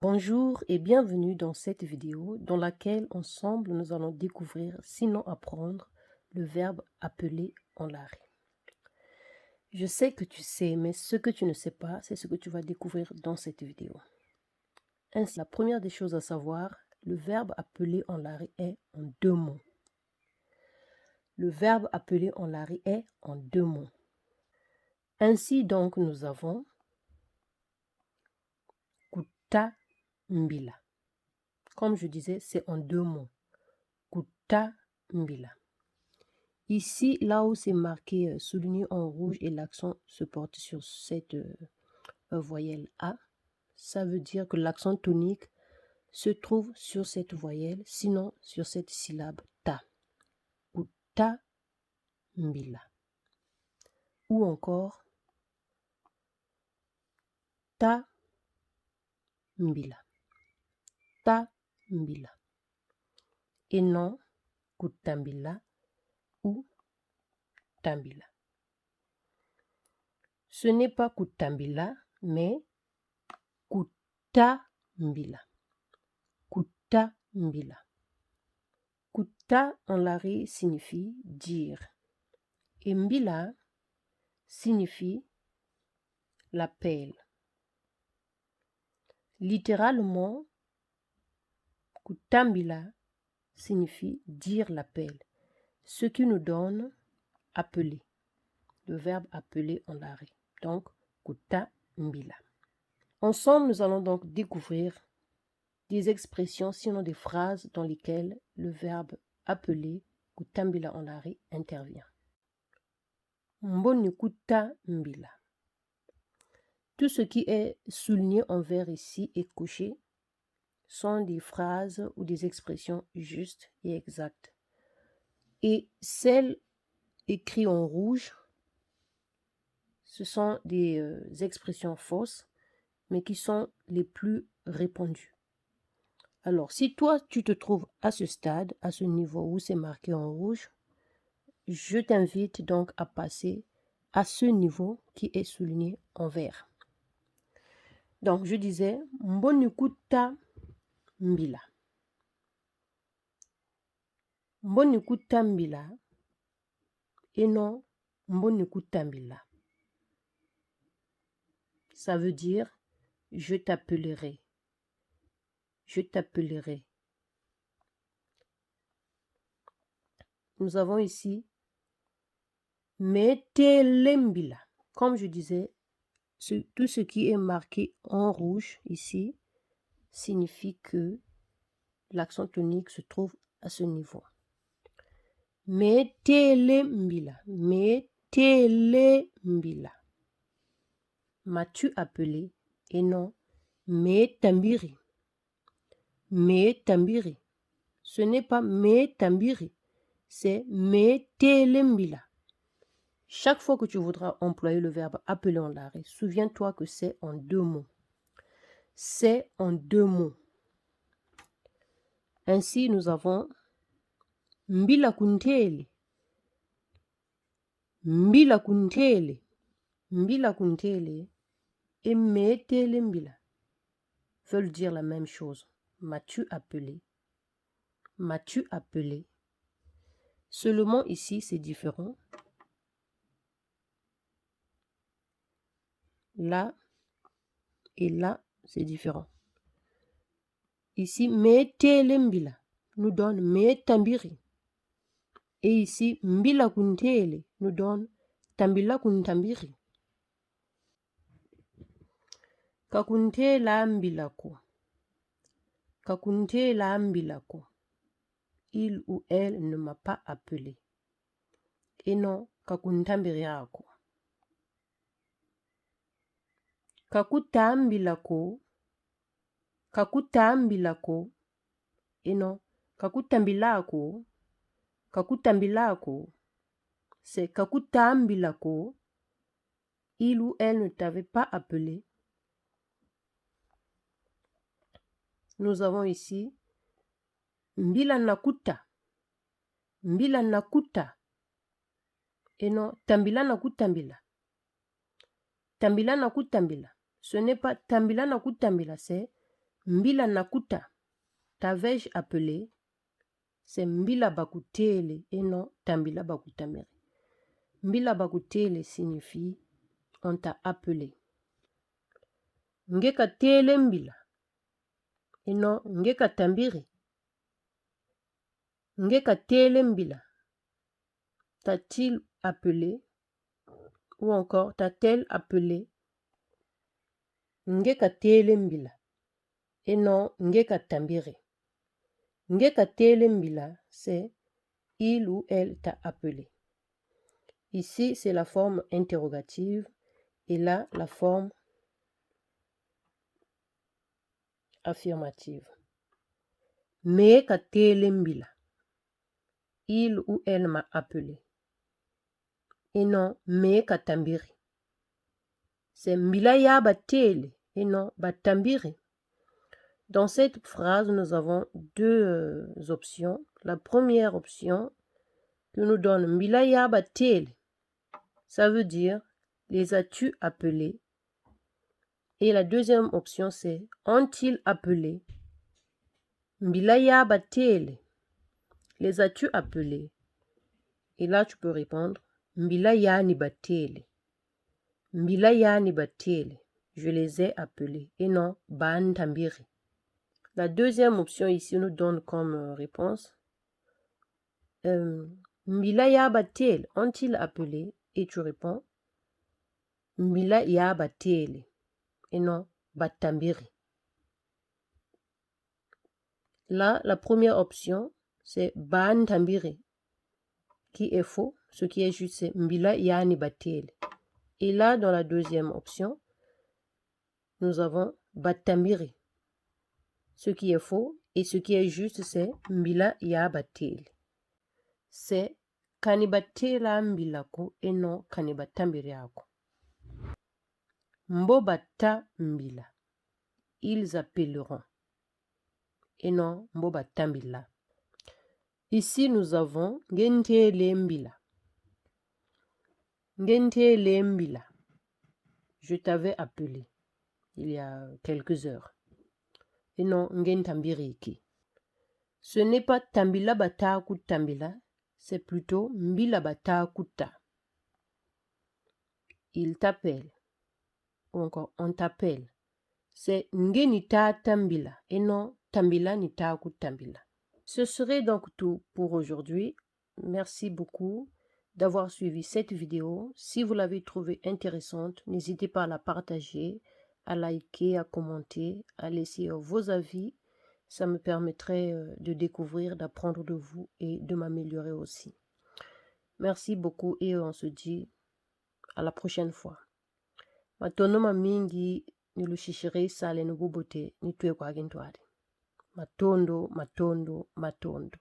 Bonjour et bienvenue dans cette vidéo dans laquelle ensemble nous allons découvrir, sinon apprendre, le verbe appeler en l'arrêt. Je sais que tu sais, mais ce que tu ne sais pas, c'est ce que tu vas découvrir dans cette vidéo. Ainsi, la première des choses à savoir, le verbe appeler en l'arrêt est en deux mots. Le verbe appeler en l'arrêt est en deux mots. Ainsi donc, nous avons kuta mbila. Comme je disais, c'est en deux mots. Kuta mbila. Ici, là où c'est marqué souligné en rouge et l'accent se porte sur cette voyelle A, ça veut dire que l'accent tonique se trouve sur cette voyelle, sinon sur cette syllabe ta ou ta mbila. Ou encore ta mbila. Ta mbila. Et non kutambila ou tambila. Ce n'est pas kutambila, mais kutambila. Kutambila. Kuta en lari signifie dire. Et mbila signifie l'appel. Littéralement, kutambila signifie dire l'appel, ce qui nous donne appeler, le verbe appeler en l'arrêt. Donc, kutambila. Ensemble, nous allons donc découvrir des expressions, sinon des phrases dans lesquelles le verbe appeler, kutambila en l'arrêt, intervient. Mboni kutambila. Tout ce qui est souligné en vert ici et couché sont des phrases ou des expressions justes et exactes. Et celles écrites en rouge, ce sont des expressions fausses, mais qui sont les plus répandues. Alors, si toi, tu te trouves à ce stade, à ce niveau où c'est marqué en rouge, je t'invite donc à passer à ce niveau qui est souligné en vert. Donc, je disais, mbonikuta mbila. Mbonikuta mbila et non mbonikuta mbila. Ça veut dire je t'appellerai. Je t'appellerai. Nous avons ici metelembila. Comme je disais, tout ce qui est marqué en rouge ici signifie que l'accent tonique se trouve à ce niveau. Metelembila. Metelembila. M'as-tu appelé et non metambiri. Metambiri. Ce n'est pas metambiri, c'est metelembila. Chaque fois que tu voudras employer le verbe appeler en l'arrêt, souviens-toi que c'est en deux mots. C'est en deux mots. Ainsi, nous avons mbila kuntele. Mbila kuntele. Mbila kuntele et metele mbila veulent dire la même chose. M'as-tu appelé? M'as-tu appelé? Seulement ici, c'est différent. Là et là, c'est différent. Ici, metelembila nous donne metambiri. Et ici, mbila kuntele nous donne tambila kuntambiri. Kakuntela ambilako. Kakuntela ambilako. Il ou elle ne m'a pas appelé. Et non, kakuntambiri ako. Kakutambilako. Kakutambilako. Et non, kakutambilako. Kakutambilako. C'est kakutambilako. Il ou elle ne t'avait pas appelé. Nous avons ici mbila nakuta. Mbila nakuta. Et non, tambila nakutambila. Tambila nakutambila. Ce n'est pas tambila nakutambila, c'est Mbila nakuta, t'avais-je appelé? C'est mbila bakutele et non tambila bakutamere. Mbila bakutele signifie on t'a appelé. Ngeka tele mbila et non ngeka tambiri. Ngeka tele mbila. T'a-t-il appelé? Ou encore t'a-t-elle appelé? Ngeka tele mbila et non ngeka tambiri. Ngeka tele mbila, c'est il ou elle t'a appelé. Ici, c'est la forme interrogative et là, la forme affirmative. Meka tele mbila. Il ou elle m'a appelé. Et non, meka tambiri. C'est mbila ya batele et non batambiri. Dans cette phrase, nous avons deux options. La première option que nous donne mbila ya batele, ça veut dire les as-tu appelés? Et la deuxième option, c'est ont-ils appelé? Mbila ya batele, les as-tu appelés? Et là, tu peux répondre mbila ya ni batele. Mbila ya ni batele, je les ai appelés. Et non, ban tambiri. La deuxième option ici nous donne comme réponse mbila ya batele, ont-ils appelé? Et tu réponds mbila ya batele et non batambiri. Là, la première option, c'est ban tambiri, qui est faux. Ce qui est juste, c'est mbila ya ni batele. Et là, dans la deuxième option, nous avons batambiri. Ce qui est faux et ce qui est juste, c'est mbila ya batele. C'est kanibatela mbilako et non kanibatambiri ako. Mbobata mbila. Ils appelleront. Et non mbobatambila. Ici, nous avons ngentele mbila. Ngentele mbila. Je t'avais appelé il y a quelques heures. Et non ngentambiriki. Ce n'est pas tambila bataku tambila, c'est plutôt mbila batakuta. Il t'appelle. Ou encore on t'appelle. C'est ngenita tambila et non tambila nitaku tambila. Ce serait donc tout pour aujourd'hui. Merci beaucoup d'avoir suivi cette vidéo. Si vous l'avez trouvée intéressante, n'hésitez pas à la partager, à liker, à commenter, à laisser vos avis. Ça me permettrait de découvrir, d'apprendre de vous et de m'améliorer aussi. Merci beaucoup et on se dit à la prochaine fois. Matono mamingi nilushishire sale nububote nitwe kwa gintwari. Matondo, matondo, matondo.